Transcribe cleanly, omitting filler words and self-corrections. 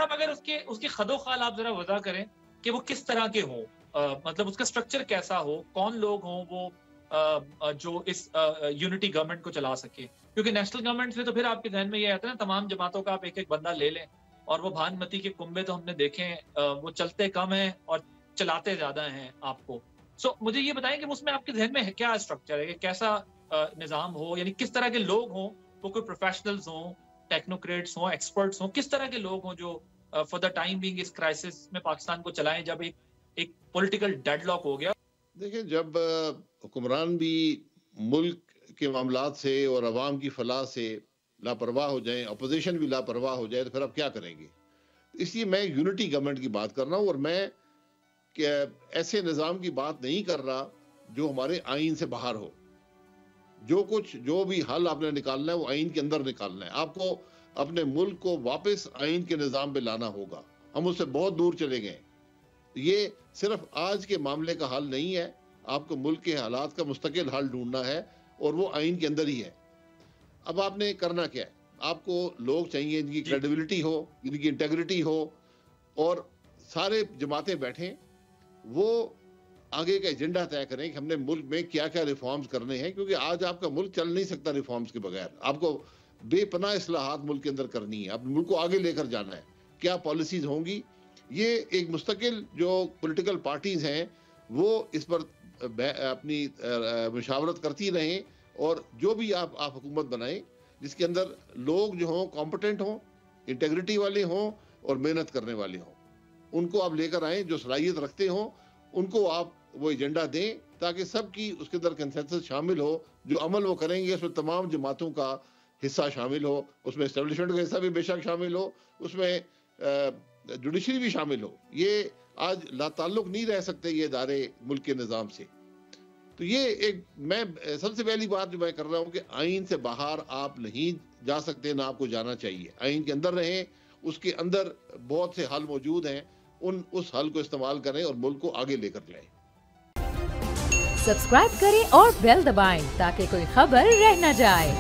صاحب اگر اس کے خد و خال آپ ذرا وضع کریں کہ وہ کس طرح کے ہوں، مطلب اس کا سٹرکچر کیسا ہو، کون لوگ ہوں وہ جو اس یونٹی گورنمنٹ کو چلا سکے، کیونکہ نیشنل گورنمنٹ سے تو پھر آپ کے ذہن میں یہ آتا ہے نا تمام جماعتوں کا آپ ایک ایک بندہ لے لیں، اور وہ بھانمتی کے کنبے تو ہم نے دیکھے ہیں، وہ چلتے کم ہیں اور چلاتے زیادہ ہیں آپ کو. سو مجھے یہ بتائیں کہ اس میں آپ کے ذہن میں کیا اسٹرکچر ہے، کہ کیسا نظام ہو، یعنی کس طرح کے لوگ ہوں، وہ کوئی پروفیشنلز ہوں، ٹیکنوکریٹس ہوں، ایکسپرٹس ہوں، کس طرح کے لوگ ہوں جو فار دا ٹائم بینگ اس کرائسس میں پاکستان کو چلائیں جب ایک پولیٹیکل ڈیڈ لاک ہو گیا. دیکھیں جب حکمران بھی ملک کے معاملات سے اور عوام کی فلاح سے لاپرواہ ہو جائیں، اپوزیشن بھی لاپرواہ ہو جائے، تو پھر آپ کیا کریں گے؟ اس لیے میں یونٹی گورنمنٹ کی بات کر رہا ہوں، اور میں ایسے نظام کی بات نہیں کر رہا جو ہمارے آئین سے باہر ہو. جو بھی حل آپ نے نکالنا ہے وہ آئین کے اندر نکالنا ہے. آپ کو اپنے ملک کو واپس آئین کے نظام پہ لانا ہوگا. ہم اس سے بہت دور چلے گئے. یہ صرف آج کے معاملے کا حل نہیں ہے، آپ کو ملک کے حالات کا مستقل حل ڈھونڈنا ہے، اور وہ آئین کے اندر ہی ہے. اب آپ نے کرنا کیا ہے؟ آپ کو لوگ چاہیے جن کی کریڈیبلٹی ہو، جن کی انٹیگریٹی ہو، اور سارے جماعتیں بیٹھیں، وہ آگے کا ایجنڈا طے کریں کہ ہم نے ملک میں کیا کیا ریفارمز کرنے ہیں، کیونکہ آج آپ کا ملک چل نہیں سکتا ریفارمز کے بغیر. آپ کو بے پناہ اصلاحات ملک کے اندر کرنی ہے، آپ ملک کو آگے لے کر جانا ہے. کیا پالیسیز ہوں گی؟ یہ ایک مستقل جو پولیٹیکل پارٹیز ہیں وہ اس پر اپنی مشاورت کرتی رہیں، اور جو بھی آپ حکومت بنائیں جس کے اندر لوگ جو ہوں کمپٹنٹ ہوں، انٹیگریٹی والے ہوں اور محنت کرنے والے ہوں، ان کو آپ لے کر آئیں. جو صلاحیت رکھتے ہوں ان کو آپ وہ ایجنڈا دیں، تاکہ سب کی اس کے اندر کنسنسس شامل ہو. جو عمل وہ کریں گے اس میں تمام جماعتوں کا حصہ شامل ہو، اس میں اسٹیبلشمنٹ کا حصہ بھی بے شک شامل ہو، اس میں جوڈیشری بھی شامل ہو. یہ آج لا تعلق نہیں رہ سکتے یہ ادارے ملک کے نظام سے. تو یہ میں سب سے پہلی بات جو میں کر رہا ہوں کہ آئین سے باہر آپ نہیں جا سکتے، نہ آپ کو جانا چاہیے. آئین کے اندر رہیں، اس کے اندر بہت سے حل موجود ہیں، اس حل کو استعمال کریں اور ملک کو آگے لے کر جائیں. سبسکرائب کریں اور بیل دبائیں تاکہ کوئی خبر رہ نہ جائے.